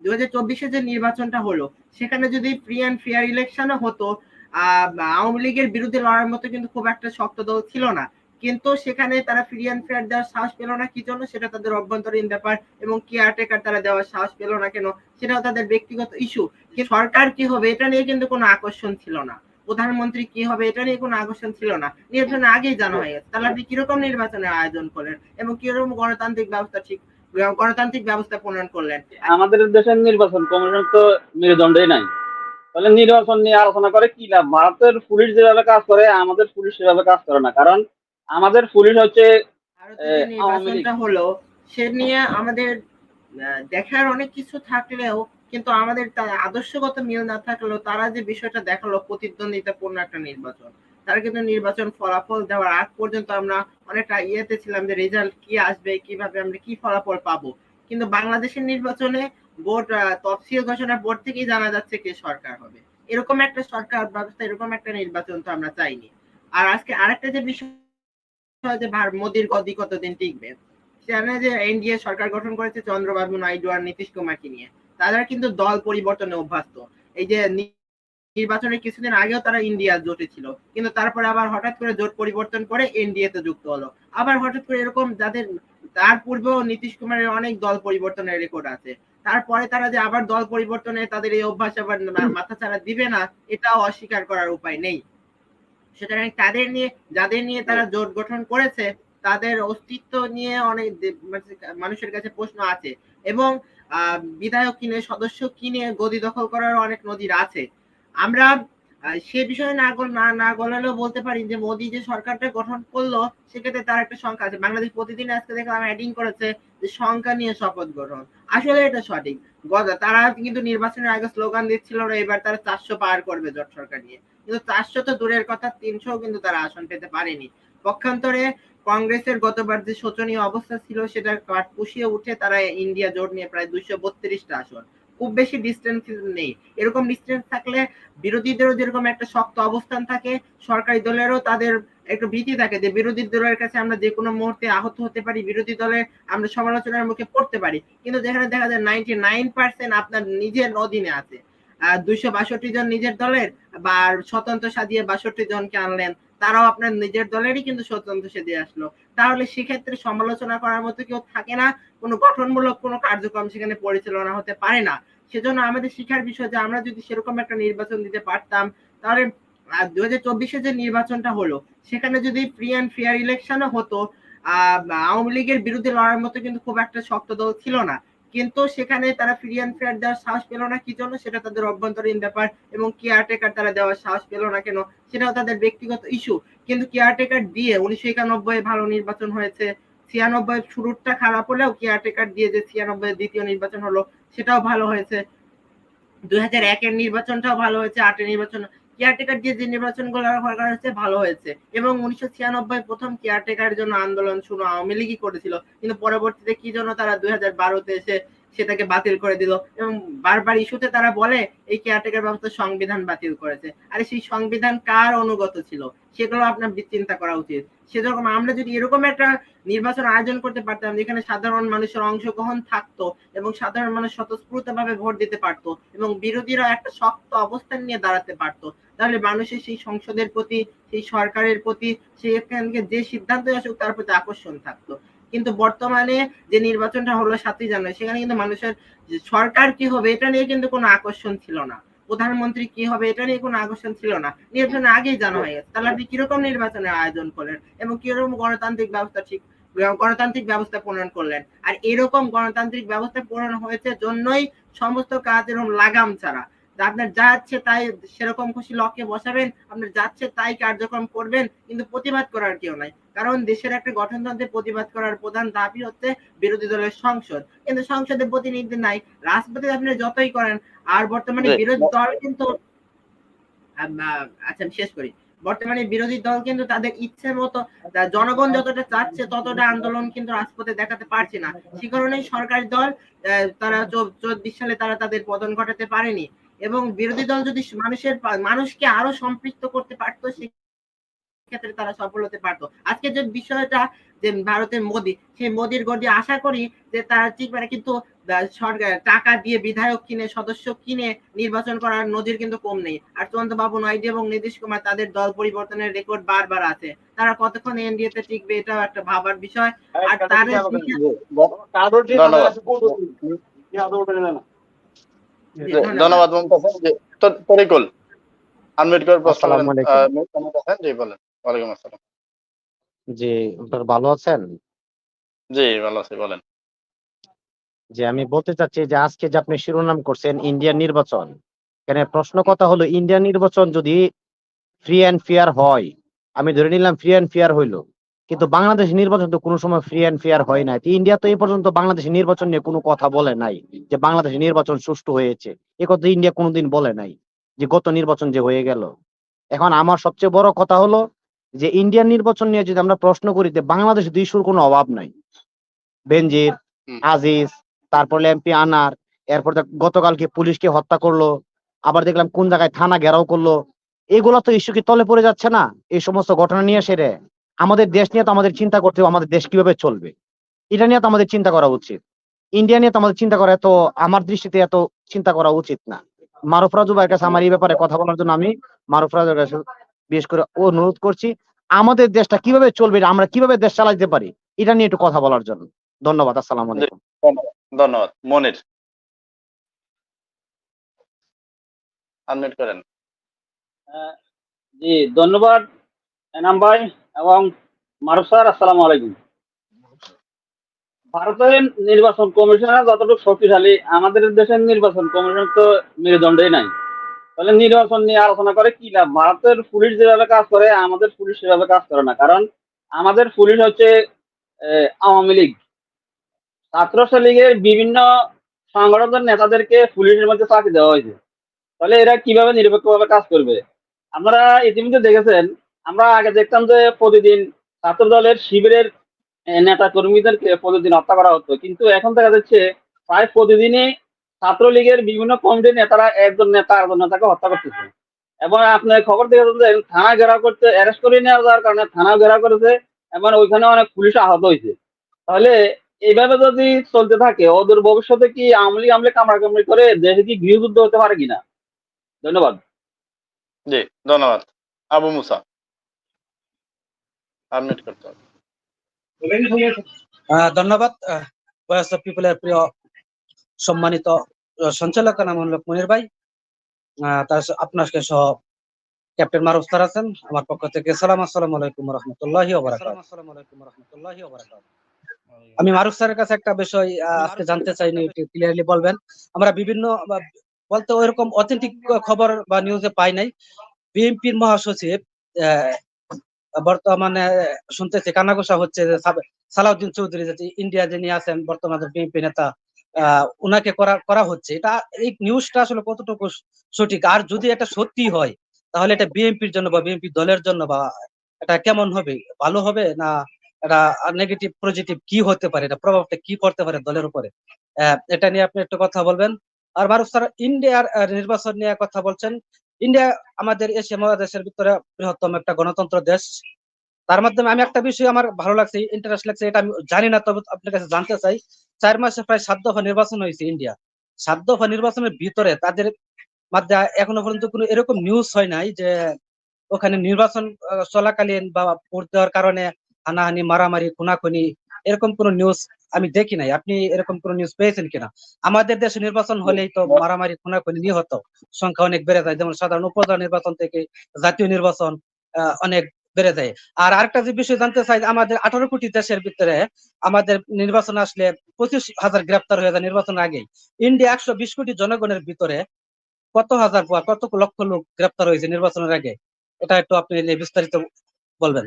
2024-এ যে নির্বাচনটা হলো সেখানে যদি ফ্রি অ্যান্ড ফেয়ার ইলেকশনও হতো, আওয়ামী লীগের বিরুদ্ধে লড়ার মতো কিন্তু খুব একটা শক্ত দল ছিল না, কিন্তু সেখানে তারা ফ্রি অ্যান্ড ফেয়ার দেওয়ার সাহস পেল না কি জন্য সেটা তাদের অভ্যন্তরীণ ব্যাপার, এবং কেয়ারটেকার তারা দেওয়ার সাহস পেল না কেন সেটাও তাদের ব্যক্তিগত ইস্যু। সরকার কি হবে এটা নিয়ে কিন্তু কোনো আকর্ষণ ছিল না, প্রধানমন্ত্রী কি হবে এটা নিয়ে কোনো আকর্ষণ ছিল না, নির্বাচন আগেই জানা হয়ে গেছে। তাহলে আপনি কিরকম নির্বাচনের আয়োজন করলেন এবং কিরকম গণতান্ত্রিক ব্যবস্থা প্রণয়ন করলেন? আমাদের দেশের নির্বাচন কমিশন তো মেরুদণ্ডই নাই। তাহলে নির্বাচন নিয়ে আলোচনা করে কি লাভ? ভারতের পুলিশ যেভাবে কাজ করে আমাদের পুলিশ সেভাবে কাজ করে না, কারণ আমাদের পুলিশ হচ্ছে ভারতে যে আওয়ামী লীগ। নির্বাচনটা হলো সে নিয়ে আমাদের দেখার অনেক কিছু থাকলেও, কিন্তু আমাদের তার আদর্শগত মিল না থাকলেও তারা যে বিষয়টা দেখালো প্রতিদ্বন্দ্বিতাপূর্ণ একটা নির্বাচন, তারা কিন্তু নির্বাচন ফলাফল দেওয়ার আগ পর্যন্ত আমরা অনেকটা ইয়েতে ছিলাম যে রেজাল্ট কি আসবে, কিভাবে আমরা কি ফলাফল পাবো। কিন্তু বাংলাদেশের নির্বাচনে ভোট তফসিল ঘোষণার পর থেকেই জানা যাচ্ছে কে সরকার হবে। এরকম একটা সরকার ব্যবস্থা, এরকম একটা নির্বাচন তো আমরা চাইনি। আর আজকে আরেকটা যে বিষয় যে মোদীর গদি কতদিন টিকবে, সেখানে যে এনডিএ সরকার গঠন করেছে চন্দ্রবাবু নাইডু আর নীতিশ কুমারকে নিয়ে, তারা কিন্তু দল পরিবর্তনে অভ্যস্ত। এই যে নির্বাচনের কিছুদিন আগেও তারা ইন্ডিয়া জোটে ছিল, কিন্তু তারপরে আবার হঠাৎ করে জোট পরিবর্তন করে এনডিএ তে যুক্ত হলো। আবার হঠাৎ করে এরকম যাদের তার পূর্বেও নীতিশ কুমারের অনেক দল পরিবর্তনের রেকর্ড আছে, তারপরে তারা যে আবার দল পরিবর্তনে তাদের এই অভ্যাস আবার মাথাচাড়া দিবে না, এটাও অস্বীকার করার উপায় নেই। সুতরাং তাদের নিয়ে, যাদের নিয়ে তারা জোট গঠন করেছে, তাদের অস্তিত্ব নিয়ে অনেক মানুষের কাছে প্রশ্ন আছে, এবং বিধায়ক কিনে সদস্য কিনে গদি দখল করার অনেক নজির আছে। আমরা সে বিষয়ে না গলালেও বলতে পারি যে মোদী যে সরকারটা গঠন করলো সেক্ষেত্রে তার একটা সংখ্যা আছে। বাংলাদেশ প্রতিদিন আজকে দেখলাম অ্যাডিং করেছে যে সংখ্যা নিয়ে শপথ গ্রহণ। আসলে এটা সঠিক। তারা কিন্তু নির্বাচনের আগে স্লোগান দিচ্ছিল এবার তারা 400 পার করবে জোট সরকার নিয়ে, কিন্তু 400 তো দূরের কথা, 300 কিন্তু তারা আসন পেতে পারেনি। পক্ষান্তরে কংগ্রেসের গতবার যে শোচনীয় অবস্থা ছিল সেটা পুষিয়ে উঠে তারা ইন্ডিয়া জোট নিয়ে প্রায় 232টা আসন, খুব বেশি ডিস্টেন্স নেই। এরকম ডিস্টেন্স থাকলে বিরোধীদেরও যেরকম একটা শক্ত অবস্থান থাকে, সরকারি দলেরও তাদের একটু ভীতি থাকে যে বিরোধী দলের কাছে আমরা যে কোনো মুহূর্তে আহত হতে পারি, বিরোধী দলের আমরা সমালোচনার মুখে পড়তে পারি। কিন্তু যেখানে দেখা যায় 99% আপনার নিজের অধীনে আছে, 262 জন নিজের দলের, বা স্বতন্ত্র সাজিয়ে 62 জনকে আনলেন, তারাও আপনার নিজের দলেরই কিন্তু স্বতন্ত্র সেজে আসলো, তাহলে সেক্ষেত্রে সমালোচনা করার মতো কেউ থাকে না, কোনো গঠনমূলক কোনো কার্যক্রম সেখানে পরিচালনা হতে পারে না। সেজন্য আমাদের শিক্ষার বিষয় যে আমরা যদি সেরকম একটা নির্বাচন দিতে পারতাম, তাহলে 2024-এ যে নির্বাচনটা হলো সেখানে যদি ফ্রি অ্যান্ড ফেয়ার ইলেকশনও হতো, আওয়ামী লীগের বিরুদ্ধে লড়ার মতো কিন্তু খুব একটা শক্ত দল ছিল না, কিন্তু সেখানে তারা ফ্রি অ্যান্ড ফেয়ার দেওয়ার সাহস পেল না কি জন্য সেটা তাদের অভ্যন্তরীণ ব্যাপার, এবং কেয়ারটেকার তারা দেওয়ার সাহস পেল না কেন সেটাও তাদের ব্যক্তিগত ইস্যু। কিন্তু কেয়ারটেকার দিয়ে 1991 ভালো নির্বাচন হয়েছে, 96 শুরুটা খারাপ হলেও কেয়ারটেকার দিয়ে যে 96 দ্বিতীয় নির্বাচন হলো সেটাও ভালো হয়েছে, 2001-এর নির্বাচনটাও ভালো হয়েছে, 8-এর নির্বাচন কেয়ারটেকার দিয়ে যে নির্বাচনগুলো করা হয়েছে ভালো হয়েছে, এবং 1996 প্রথম কেয়ারটেকারের জন্য আন্দোলন শুরু আওয়ামী লীগই করেছিল, কিন্তু পরবর্তীতে কি জন্য তারা 2012-তে এসে সেটাকে বাতিল করে দিল, এবং বারবার ইস্যুতে তারা বলে এই কেয়ারটেকার ব্যবস্থা সংবিধান বাতিল করেছে। আরে সেই সংবিধান কার অনুগত ছিল সেগুলো আপনার চিন্তা করা উচিত। সেরকম আমরা যদি এরকম একটা নির্বাচন আয়োজন করতে পারতাম যেখানে সাধারণ মানুষের অংশগ্রহণ থাকতো এবং সাধারণ মানুষ স্বতঃস্ফূর্ত ভাবে ভোট দিতে পারতো এবং বিরোধীরা একটা শক্ত অবস্থান নিয়ে দাঁড়াতে পারতো, তাহলে মানুষের সেই সংসদের প্রতি, সেই সরকারের প্রতি, সেই এখানকে যে সিদ্ধান্ত আসুক তার প্রতি আকর্ষণ থাকতো। কিন্তু বর্তমানে যে নির্বাচনটা হলো 7ই জানুয়ারি সেখানে কিন্তু মানুষের সরকার কি হবে এটা নিয়ে কিন্তু কোনো আকর্ষণ ছিল না, প্রধানমন্ত্রী কি হবে এটা নিয়ে কোনো আকর্ষণ ছিল না, নির্বাচন আগেই জানা হয়ে গেছে। তাহলে আপনি কিরকম নির্বাচনের আয়োজন করলেন এবং কিরকম গণতান্ত্রিক ব্যবস্থা প্রণয়ন করলেন? আর এরকম গণতান্ত্রিক ব্যবস্থা প্রণয়ন হয়েছে জন্যই সমস্ত কাজ এরকম লাগাম ছাড়া, আপনার যা ইচ্ছে তাই সেরকম খুশি লকে বসাবেন, আপনার যাচ্ছে তাই কার্যক্রম করবেন, কিন্তু প্রতিবাদ করার কেউ নাই। কারণ দেশের একটা গঠনতন্ত্রে প্রতিবাদ করার প্রধান দাবি হচ্ছে বিরোধী দলের সংসদ, কিন্তু সংসদে প্রতিনিধি নাই, রাজপথে আপনি যতই করেন। আর বর্তমানে বিরোধী দল কিন্তু আচ্ছা আমি শেষ করি। বর্তমানে বিরোধী দল কিন্তু তাদের ইচ্ছে মতো জনগণ যতটা চাচ্ছে ততটা আন্দোলন কিন্তু রাজপথে দেখাতে পারছে না, সে কারণেই সরকারি দল তারা 24 সালে তারা তাদের পতন ঘটাতে পারেনি, এবং বিরোধী দল যদি মানুষকে আরো সম্পৃক্ত করতে পারতো ক্ষেত্রে তারা সফল হতে পারতো। আজকে যে বিষয়টা যে ভারতের মোদী, সেই মোদীর গদি আশা করি যে তারা ঠিক পারে, কিন্তু সরকার টাকা দিয়ে বিধায়ক কিনে সদস্য কিনে নির্বাচন করার নজির কিন্তু কম নেই। আর চন্দ্র বাবু নাইডু এবং নীতিশ কুমার তাদের দল পরিবর্তনের রেকর্ড বারবার আছে। তারা কতক্ষণ এনডিএ তে টিকবে এটাও একটা ভাবার বিষয়। আর তাদের ধন্যবাদ মমতাজ জি তরিকুল আনমিউট করে প্রশ্ন করেন আসসালামু আলাইকুম। জি বলেন ওয়ালাইকুম আসসালাম জি, আপনারা ভালো আছেন? জি ভালো আছি বলেন যে আমি বলতে চাচ্ছি যে আজকে যে আপনি শিরোনাম করছেন ইন্ডিয়ান নির্বাচন, এখানে প্রশ্ন কথা হলো ইন্ডিয়ান নির্বাচন যদি ফ্রি অ্যান্ড ফেয়ার হয়, আমি ধরে নিলাম ফ্রি অ্যান্ড ফেয়ার হইলো, কিন্তু বাংলাদেশ নির্বাচন তো কোনো সময় ফ্রি অ্যান্ড ফেয়ার হয় নাই। তো ইন্ডিয়া তো এই পর্যন্ত বাংলাদেশের নির্বাচন নিয়ে কোনো কথা বলে নাই যে বাংলাদেশের নির্বাচন সুষ্ঠু হয়েছে। এ কথা ইন্ডিয়া কোনোদিন বলে নাই যে গত নির্বাচন যে হয়ে গেল। এখন আমার সবচেয়ে বড় কথা হলো যে ইন্ডিয়ান নির্বাচন নিয়ে যদি আমরা প্রশ্ন করি যে বাংলাদেশে ইস্যুর কোনো অভাব নাই। বেনজির, হুম। আজিজ, তারপরে এমপি আনার, এরপর গতকালকে পুলিশকে হত্যা করলো, আবার দেখলাম কোন জায়গায় থানা ঘেরাও করলো। এগুলা তো ইস্যু কি তলে পড়ে যাচ্ছে না? এই সমস্ত ঘটনা নিয়ে সেরে আমাদের দেশ নিয়ে তো আমাদের চিন্তা করতে হবে, আমাদের দেশ কিভাবে চলবে এটা নিয়ে তো আমাদের চিন্তা করা উচিত। ইন্ডিয়া নিয়ে তো আমাদের চিন্তা করা এত, আমার দৃষ্টিতে এত চিন্তা করা উচিত না। মারুফ রাজু ভাইয়ের কাছে আমার এই ব্যাপারে কথা বলার জন্য আমি মারুফ রাজুর কাছে বিশেষ করে অনুরোধ করছি, আমাদের দেশটা কিভাবে চলবে, আমরা কিভাবে দেশ চালাইতে পারি এটা নিয়ে একটু কথা বলার জন্য। ধন্যবাদ। আসসালামু জি, আলাইকুম। ধন্যবাদ মনির আনমিউট করেন জি ধন্যবাদ এনাম ভাই এবং মারুফ স্যার, আসসালামু আলাইকুম। ভারতের নির্বাচন কমিশনার যতটুকু শক্তিশালী, আমাদের দেশের নির্বাচন কমিশন তো মেরুদণ্ডই নাই। তাহলে নির্বাচন নিয়ে আলোচনা করে কি লাভ? ভারতের পুলিশ যেভাবে কাজ করে আমাদের পুলিশ সেভাবে কাজ করে না। কারণ আমাদের পুলিশ হচ্ছে আওয়ামী লীগ, ছাত্রলীগের বিভিন্ন সংগঠনের নেতাদেরকে পুলিশের মধ্যে চাকরি দেওয়া হয়েছে। তাহলে এরা কিভাবে নিরপেক্ষভাবে কাজ করবে? আপনারা ইতিমধ্যে দেখেছেন, আমরা আগে দেখতাম যে প্রতিদিন ছাত্র দলের শিবিরের নেতা কর্মীদেরকে প্রতিদিন হত্যা করা হতো, কিন্তু এখন দেখা যাচ্ছে প্রায় প্রতিদিনই ছাত্রলীগের বিভিন্ন কমিটির নেতারা একজন নেতা আরেকজন নেতাকে হত্যা করতেছে। এবং আপনার খবর দেখেছেন যে থানা ঘেরাও করতে অ্যারেস্ট করে নেওয়া যাওয়ার কারণে থানা ঘেরাও করেছে এবং ওইখানে অনেক পুলিশ আহত হয়েছে। তাহলে এইভাবে যদি চলতে থাকে ওদের ভবিষ্যতে কি আমলি আমলে কামড়াকামড়ি করে দেশে কি গৃহযুদ্ধ হতে পারে কিনা? ধন্যবাদ। জি ধন্যবাদ আবু মুসা আনমিউট করতে হবে ধন্যবাদ ভয়েস অফ পিপলের প্রিয় সম্মানিত সঞ্চালক নামুল্লক মনির ভাই, তার আপনাকে সহ ক্যাপ্টেন মারুফ স্যার আছেন, আমার পক্ষ থেকে সালাম, আসসালামু আলাইকুম ওয়া রাহমাতুল্লাহি ওয়া বারাকাতুহু। আমি মারুফ স্যারের কাছে একটা বিষয় আজকে জানতে চাই, একটু ক্লিয়ারলি বলবেন। আমরা বিভিন্ন বলতে ওইরকম অথেন্টিক খবর বা নিউজে পাই নাই। বিএনপির মহাসচিব বর্তমানে শুনতেছি কানাঘোষা হচ্ছে যে সালাউদ্দিন চৌধুরী যে ইন্ডিয়া যিনি আছেন বর্তমানে বিএনপি নেতা, উনাকে করা হচ্ছে। এটা এই নিউজটা আসলে কতটুকু সঠিক, আর যদি এটা সত্যি হয় তাহলে এটা বিএনপির জন্য বা বিএনপি দলের জন্য বা এটা কেমন হবে, ভালো হবে না এটা নেগেটিভ পজিটিভ কি হতে পারে, এটা প্রভাবটা কি পড়তে পারে দলের উপরে, এটা নিয়ে আপনি একটু কথা বলবেন। আর মারুফ স্যার ইন্ডিয়ার নির্বাচন নিয়ে কথা বলছেন। ইন্ডিয়া আমাদের এশিয়া মহাদেশের ভিতরে বৃহত্তম একটা গণতন্ত্র দেশ। তার মাধ্যমে আমি একটা বিষয় আমার ভালো লাগছে, ইন্টারেস্ট লাগছে, এটা আমি জানি না, তবে আপনার কাছে জানতে চাই। 4 মাসে প্রায় 7 দফা নির্বাচন হয়েছে ইন্ডিয়া। 7 দফা নির্বাচনের ভিতরে তাদের মধ্যে এখনো পর্যন্ত কোনো এরকম নিউজ হয় নাই যে ওখানে নির্বাচন চলাকালীন বা ভোট দেওয়ার কারণে হানাহানি, মারামারি, খুনাখুনি, এরকম কোনো নিউজ আমি দেখি নাই। আপনি এরকম কোনো নিউজ পেয়েছেন কিনা? আমাদের দেশে নির্বাচন হলেই তো মারামারি, খুনাখুনি, নিহত সংখ্যা অনেক বেড়ে যায়, যেমন সাধারণ উপজেলা নির্বাচন থেকে জাতীয় নির্বাচন অনেক বেড়ে যায়। আর আরেকটা যে বিষয় জানতে চাই, আমাদের 18 কোটি দেশের ভিতরে আমাদের নির্বাচন আসলে 25,000 গ্রেপ্তার হয়ে যায় নির্বাচনের আগেই। ইন্ডিয়া 120 কোটি জনগণের ভিতরে কত হাজার বা কত লক্ষ লোক গ্রেপ্তার হয়েছে নির্বাচনের আগে, এটা একটু আপনি বিস্তারিত বলবেন।